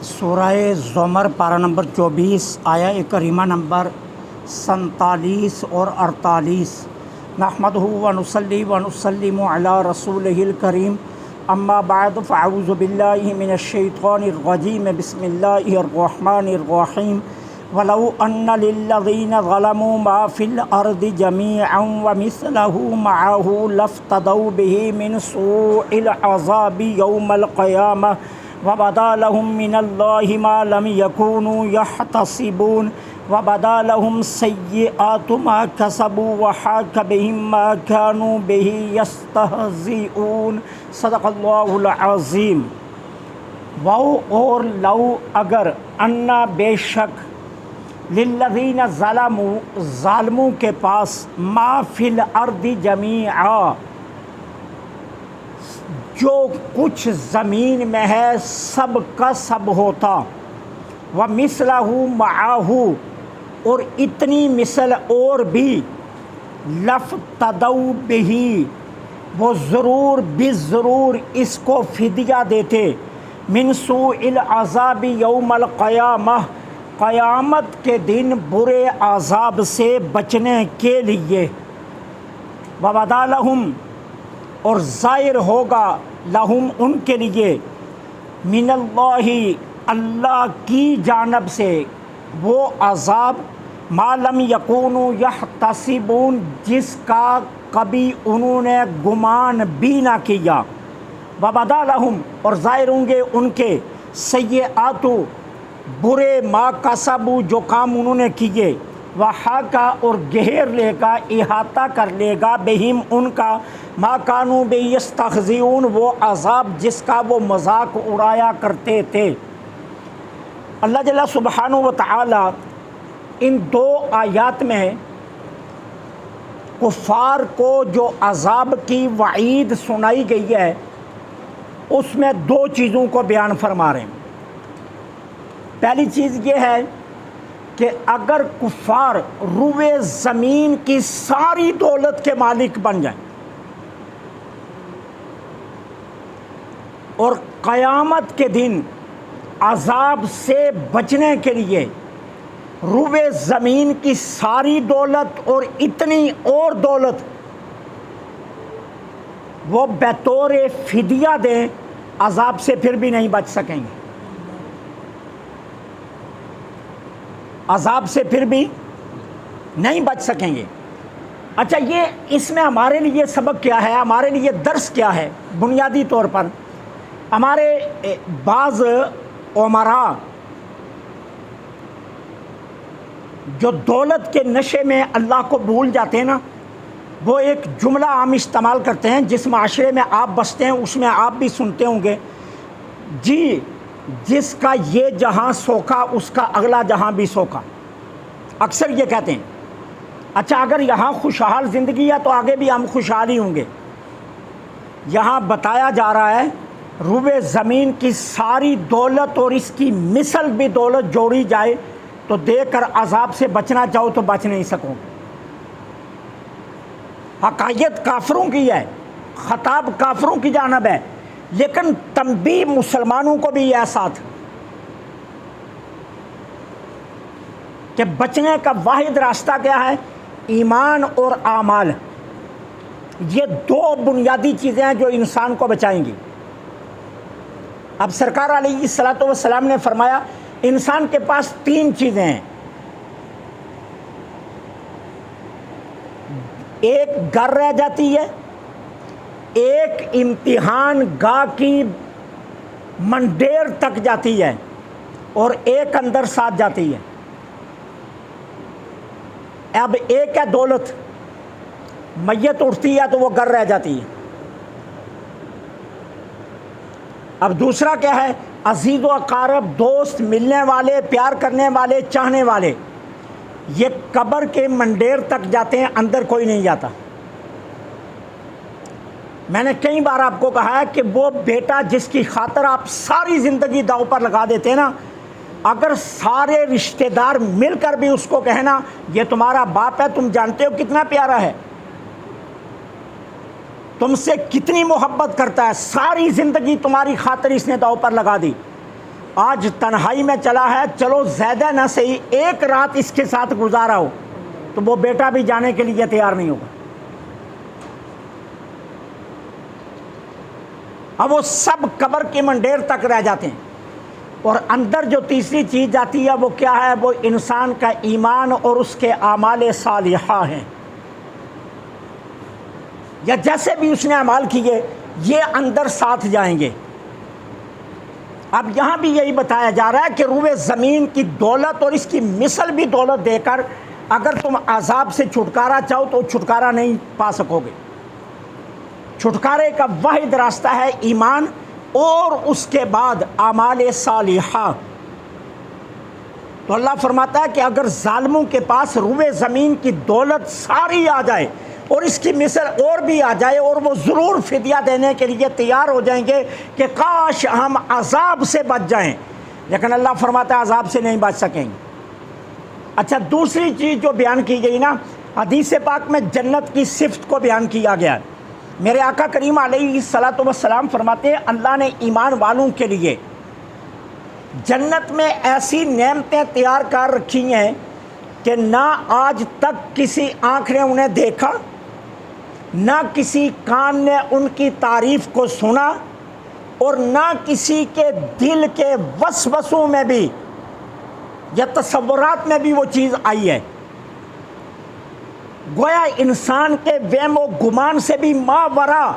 سورہ زمر پارہ نمبر 24 آیہ کریمہ نمبر 47 اور 48۔ نحمدہ ونصلی ونسلم علی رسولہ الکریم، اما بعد فاعوذ باللہ من الشیطان الرجیم، بسم اللہ الرحمن الرحیم۔ وَلَوْ أَنَّ لِلَّذِينَ ظَلَمُوا مَا فِي الْأَرْضِ جَمِيعًا وَمِثْلَهُ مَعَهُ لَافْتَدَوْا بِهِ مِنْ سُوءِ الْعَذَابِ يَوْمَ الْقِيَامَةِ وَبَدَا لَهُم مِّنَ اللَّهِ مَا لَمْ يَكُونُوا يَحْتَسِبُونَ وَبَدَا لَهُمْ سَيِّئَاتُ مَا كَسَبُوا وَحَاقَ بِهِم مَّا كَانُوا بِهِ يَسْتَهْزِئُونَ۔ صدق اللہ العظیم۔ وہ اور لو اگر، انا بے شک، للذین ظلموا ظالموں کے پاس، ما فی الارض جمیعا جو کچھ زمین میں ہے سب کا سب ہوتا، وَمِثْلَهُ مَعَهُ اور اتنی مثل اور بھی، لَافْتَدَوْا بِهِ وہ ضرور بضرور اس کو فدیہ دیتے، من سوء العذاب یوم القیامہ قیامت کے دن برے عذاب سے بچنے کے لیے، وَبَدَا لَهُمْ اور ظاہر ہوگا، لہم ان کے لیے، من اللہ اللہ کی جانب سے وہ عذاب، ما لم یکونوا یحتسبون جس کا کبھی انہوں نے گمان بھی نہ کیا، وَبَدَا لَهُمْ اور ظاہر ہوں گے ان کے، سیئات برے، ما کسبوا جو کام انہوں نے کیے، وحاقہ اور گھیر لے گا، احاطہ کر لے گا، بہم ان کا، ما کانوا بہ یستہزئون وہ عذاب جس کا وہ مذاق اڑایا کرتے تھے۔ اللہ جل سبحانہ و تعالی ان دو آیات میں کفار کو جو عذاب کی وعید سنائی گئی ہے اس میں دو چیزوں کو بیان فرما رہے ہیں۔ پہلی چیز یہ ہے کہ اگر کفار روئے زمین کی ساری دولت کے مالک بن جائیں اور قیامت کے دن عذاب سے بچنے کے لیے روئے زمین کی ساری دولت اور اتنی اور دولت وہ بطور فدیہ دیں، عذاب سے پھر بھی نہیں بچ سکیں گے، عذاب سے پھر بھی نہیں بچ سکیں گے۔ اچھا، یہ اس میں ہمارے لیے سبق کیا ہے، ہمارے لیے درس کیا ہے؟ بنیادی طور پر ہمارے بعض عمراء جو دولت کے نشے میں اللہ کو بھول جاتے ہیں نا، وہ ایک جملہ عام استعمال کرتے ہیں، جس معاشرے میں آپ بستے ہیں اس میں آپ بھی سنتے ہوں گے، جی جس کا یہ جہاں سوکھا اس کا اگلا جہاں بھی سوکھا۔ اکثر یہ کہتے ہیں اچھا اگر یہاں خوشحال زندگی ہے تو آگے بھی ہم خوشحال ہی ہوں گے۔ یہاں بتایا جا رہا ہے روئے زمین کی ساری دولت اور اس کی مثل بھی دولت جوڑی جائے تو دے کر عذاب سے بچنا چاہو تو بچ نہیں سکو۔ حقائق کافروں کی ہے، خطاب کافروں کی جانب ہے، لیکن تنبیہ مسلمانوں کو بھی ہے ساتھ کہ بچنے کا واحد راستہ کیا ہے؟ ایمان اور اعمال، یہ دو بنیادی چیزیں ہیں جو انسان کو بچائیں گی۔ اب سرکار علیہ الصلوۃ والسلام نے فرمایا انسان کے پاس تین چیزیں ہیں، ایک گھر رہ جاتی ہے، ایک امتحان گاہ کی منڈیر تک جاتی ہے، اور ایک اندر ساتھ جاتی ہے۔ اب ایک ہے دولت، میت اٹھتی ہے تو وہ گھر رہ جاتی ہے۔ اب دوسرا کیا ہے؟ عزیز و اقارب، دوست، ملنے والے، پیار کرنے والے، چاہنے والے، یہ قبر کے منڈیر تک جاتے ہیں، اندر کوئی نہیں جاتا۔ میں نے کئی بار آپ کو کہا ہے کہ وہ بیٹا جس کی خاطر آپ ساری زندگی داؤ پر لگا دیتے ہیں نا، اگر سارے رشتہ دار مل کر بھی اس کو کہنا یہ تمہارا باپ ہے، تم جانتے ہو کتنا پیارا ہے، تم سے کتنی محبت کرتا ہے، ساری زندگی تمہاری خاطر اس نے داؤ پر لگا دی، آج تنہائی میں چلا ہے، چلو زیادہ نہ صحیح ایک رات اس کے ساتھ گزارا ہو، تو وہ بیٹا بھی جانے کے لیے تیار نہیں ہوگا۔ اب وہ سب قبر کی منڈیر تک رہ جاتے ہیں، اور اندر جو تیسری چیز جاتی ہے وہ کیا ہے؟ وہ انسان کا ایمان اور اس کے اعمال صالحہ ہیں، یا جیسے بھی اس نے اعمال کیے یہ اندر ساتھ جائیں گے۔ اب یہاں بھی یہی بتایا جا رہا ہے کہ روئے زمین کی دولت اور اس کی مثل بھی دولت دے کر اگر تم عذاب سے چھٹکارا چاہو تو چھٹکارا نہیں پا سکو گے۔ چھٹکارے کا واحد راستہ ہے ایمان اور اس کے بعد اعمال صالحہ۔ تو اللہ فرماتا ہے کہ اگر ظالموں کے پاس روئے زمین کی دولت ساری آ جائے اور اس کی مثل اور بھی آ جائے، اور وہ ضرور فدیہ دینے کے لیے تیار ہو جائیں گے کہ کاش ہم عذاب سے بچ جائیں، لیکن اللہ فرماتا ہے عذاب سے نہیں بچ سکیں گے۔ اچھا، دوسری چیز جو بیان کی گئی نا، حدیث پاک میں جنت کی صفت کو بیان کیا گیا ہے۔ میرے آقا کریم علیہ الصلاۃ والسلام فرماتے ہیں اللہ نے ایمان والوں کے لیے جنت میں ایسی نعمتیں تیار کر رکھی ہیں کہ نہ آج تک کسی آنکھ نے انہیں دیکھا، نہ کسی کان نے ان کی تعریف کو سنا، اور نہ کسی کے دل کے وسوسوں میں بھی یا تصورات میں بھی وہ چیز آئی ہے۔ گویا انسان کے وہم و گمان سے بھی ماورا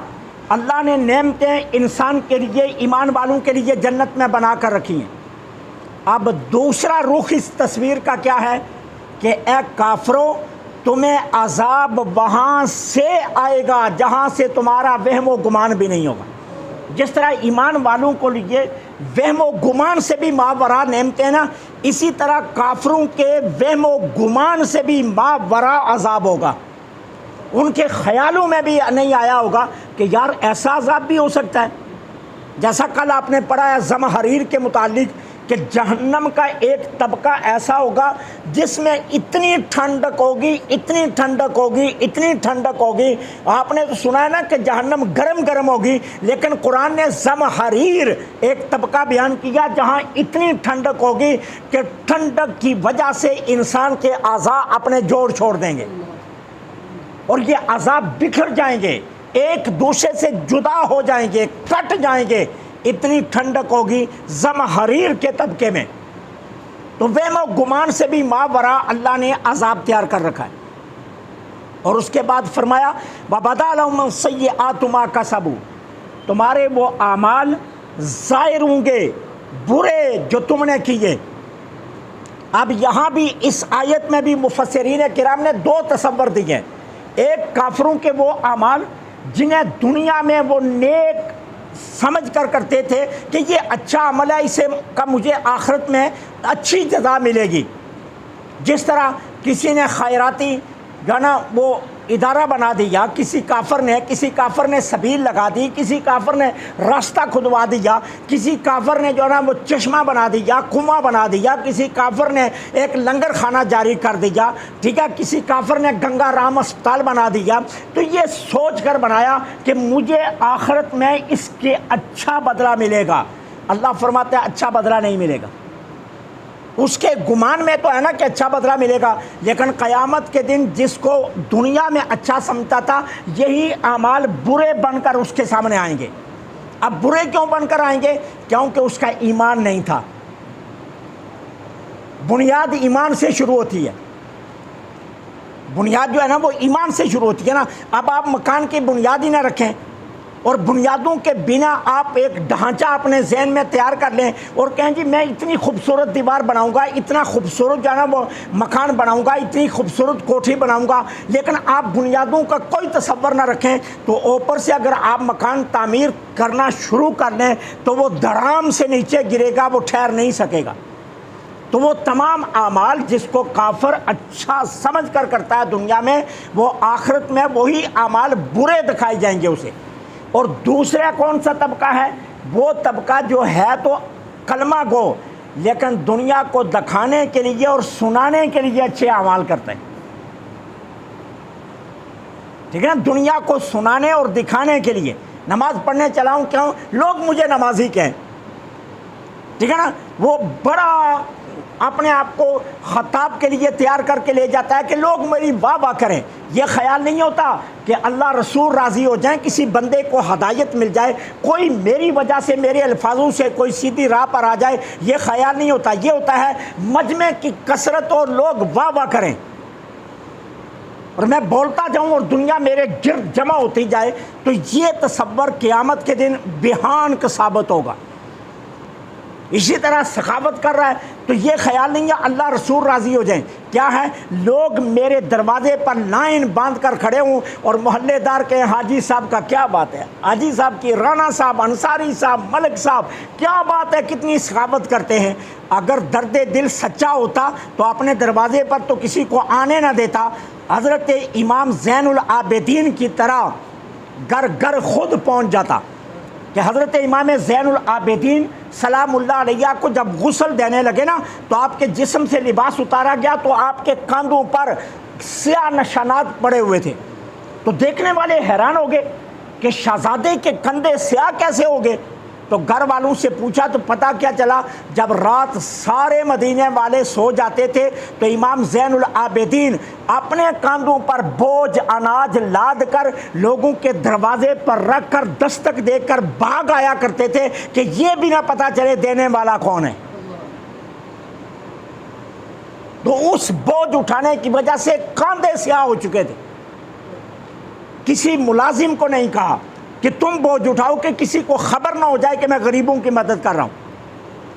اللہ نے نعمتیں انسان کے لیے، ایمان والوں کے لیے جنت میں بنا کر رکھی ہیں۔ اب دوسرا رخ اس تصویر کا کیا ہے کہ اے کافروں، تمہیں عذاب وہاں سے آئے گا جہاں سے تمہارا وہم و گمان بھی نہیں ہوگا۔ جس طرح ایمان والوں کو لیے وہم و گمان سے بھی ماورا نعمتیں نا، اسی طرح کافروں کے وہم و گمان سے بھی ماورا عذاب ہوگا۔ ان کے خیالوں میں بھی نہیں آیا ہوگا کہ یار ایسا عذاب بھی ہو سکتا ہے۔ جیسا کل آپ نے پڑھا ہے زمہریر کے متعلق کہ جہنم کا ایک طبقہ ایسا ہوگا جس میں اتنی ٹھنڈک ہوگی، اتنی ٹھنڈک ہوگی، اتنی ٹھنڈک ہوگی۔ آپ نے تو سنا ہے نا کہ جہنم گرم گرم ہوگی، لیکن قرآن نے زمہریر ایک طبقہ بیان کیا جہاں اتنی ٹھنڈک ہوگی کہ ٹھنڈک کی وجہ سے انسان کے اعضاء اپنے جوڑ چھوڑ دیں گے، اور یہ عذاب بکھر جائیں گے، ایک دوسرے سے جدا ہو جائیں گے، کٹ جائیں گے، اتنی ٹھنڈک ہوگی زمہریر کے طبقے میں۔ تو وہم و گمان سے بھی ماورا اللہ نے عذاب تیار کر رکھا ہے۔ اور اس کے بعد فرمایا وَبَدَا لَهُمْ سَيِّئَاتُ مَا كَسَبُوا، تمہارے وہ اعمال ظاہر ہوں گے برے جو تم نے کیے۔ اب یہاں بھی اس آیت میں بھی مفسرین کرام نے دو تصور دیے، ایک کافروں کے وہ اعمال جنہیں دنیا میں وہ نیک سمجھ کر کرتے تھے کہ یہ اچھا عمل ہے، اسے کا مجھے آخرت میں اچھی جزا ملے گی۔ جس طرح کسی نے خیراتی جو ہے نا وہ ادارہ بنا دیا، کسی کافر نے سبیل لگا دی، کسی کافر نے راستہ کھدوا دیا، کسی کافر نے جو ہے نا وہ چشمہ بنا دیا، کنواں بنا دیا، کسی کافر نے ایک لنگر خانہ جاری کر دیا، ٹھیک ہے، کسی کافر نے گنگا رام اسپتال بنا دیا۔ تو یہ سوچ کر بنایا کہ مجھے آخرت میں اس کے اچھا بدلہ ملے گا۔ اللہ فرماتا ہے اچھا بدلہ نہیں ملے گا۔ اس کے گمان میں تو ہے نا کہ اچھا بدلہ ملے گا، لیکن قیامت کے دن جس کو دنیا میں اچھا سمجھتا تھا یہی اعمال برے بن کر اس کے سامنے آئیں گے۔ اب برے کیوں بن کر آئیں گے؟ کیونکہ اس کا ایمان نہیں تھا۔ بنیاد ایمان سے شروع ہوتی ہے، بنیاد جو ہے نا وہ ایمان سے شروع ہوتی ہے نا۔ اب آپ مکان کی بنیاد ہی نہ رکھیں اور بنیادوں کے بنا آپ ایک ڈھانچہ اپنے ذہن میں تیار کر لیں اور کہیں جی میں اتنی خوبصورت دیوار بناؤں گا، اتنا خوبصورت جو ہے نا وہ مکان بناؤں گا، اتنی خوبصورت کوٹھی بناؤں گا، لیکن آپ بنیادوں کا کوئی تصور نہ رکھیں تو اوپر سے اگر آپ مکان تعمیر کرنا شروع کر لیں تو وہ دھڑام سے نیچے گرے گا، وہ ٹھہر نہیں سکے گا۔ تو وہ تمام اعمال جس کو کافر اچھا سمجھ کر کرتا ہے دنیا میں، وہ آخرت میں وہی اعمال برے دکھائے جائیں گے اسے۔ اور دوسرا کون سا طبقہ ہے؟ وہ طبقہ جو ہے تو کلمہ گو لیکن دنیا کو دکھانے کے لیے اور سنانے کے لیے اچھے اعمال کرتے ہیں، ٹھیک ہے نا، دنیا کو سنانے اور دکھانے کے لیے۔ نماز پڑھنے چلا ہوں، کیوں؟ لوگ مجھے نمازی کہیں، ٹھیک ہے نا، وہ بڑا اپنے آپ کو خطاب کے لیے تیار کر کے لے جاتا ہے کہ لوگ میری واہ واہ کریں. یہ خیال نہیں ہوتا کہ اللہ رسول راضی ہو جائیں، کسی بندے کو ہدایت مل جائے، کوئی میری وجہ سے میرے الفاظوں سے کوئی سیدھی راہ پر آ جائے، یہ خیال نہیں ہوتا. یہ ہوتا ہے مجمع کی کثرت اور لوگ واہ واہ کریں اور میں بولتا جاؤں اور دنیا میرے گرد جمع ہوتی جائے. تو یہ تصور قیامت کے دن بہان کا ثابت ہوگا. اسی طرح سخاوت کر رہا ہے تو یہ خیال نہیں ہے اللہ رسول راضی ہو جائیں. کیا ہے، لوگ میرے دروازے پر لائن باندھ کر کھڑے ہوں اور محلے دار کے حاجی صاحب کا کیا بات ہے، حاجی صاحب کی، رانا صاحب، انصاری صاحب، ملک صاحب، کیا بات ہے، کتنی سخاوت کرتے ہیں. اگر درد دل سچا ہوتا تو اپنے دروازے پر تو کسی کو آنے نہ دیتا. حضرت امام زین العابدین کی طرح گھر گھر خود پہنچ جاتا کہ حضرت امام زین العابدین سلام اللہ علیہ کو جب غسل دینے لگے نا تو آپ کے جسم سے لباس اتارا گیا تو آپ کے کاندھوں پر سیاہ نشانات پڑے ہوئے تھے. تو دیکھنے والے حیران ہو گئے کہ شہزادے کے کندھے سیاہ کیسے ہو گئے. تو گھر والوں سے پوچھا تو پتہ کیا چلا، جب رات سارے مدینے والے سو جاتے تھے تو امام زین العابدین اپنے کاندھوں پر بوجھ اناج لاد کر لوگوں کے دروازے پر رکھ کر دستک دے کر بھاگ آیا کرتے تھے کہ یہ بھی نہ پتہ چلے دینے والا کون ہے. تو اس بوجھ اٹھانے کی وجہ سے کاندھے سیاہ ہو چکے تھے. کسی ملازم کو نہیں کہا کہ تم بوجھ اٹھاؤ کہ کسی کو خبر نہ ہو جائے کہ میں غریبوں کی مدد کر رہا ہوں.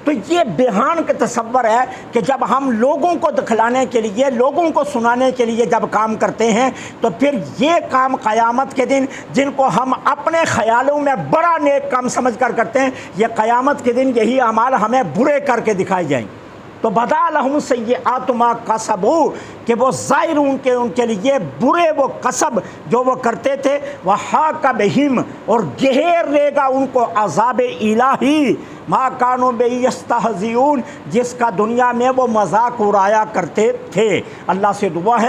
تو یہ بہان کا تصور ہے کہ جب ہم لوگوں کو دکھلانے کے لیے، لوگوں کو سنانے کے لیے جب کام کرتے ہیں تو پھر یہ کام قیامت کے دن جن کو ہم اپنے خیالوں میں بڑا نیک کام سمجھ کر کرتے ہیں، یہ قیامت کے دن یہی اعمال ہمیں برے کر کے دکھائے جائیں. تو بدا لہم سیئات ما کسبوا، کہ وہ ظاہر ان کے لیے برے وہ کسب جو وہ کرتے تھے، وحاق بہم، اور گھیر لے گا ان کو عذاب الہی ما کانوا بہ یستہزئون، جس کا دنیا میں وہ مذاق اڑایا کرتے تھے. اللہ سے دعا ہے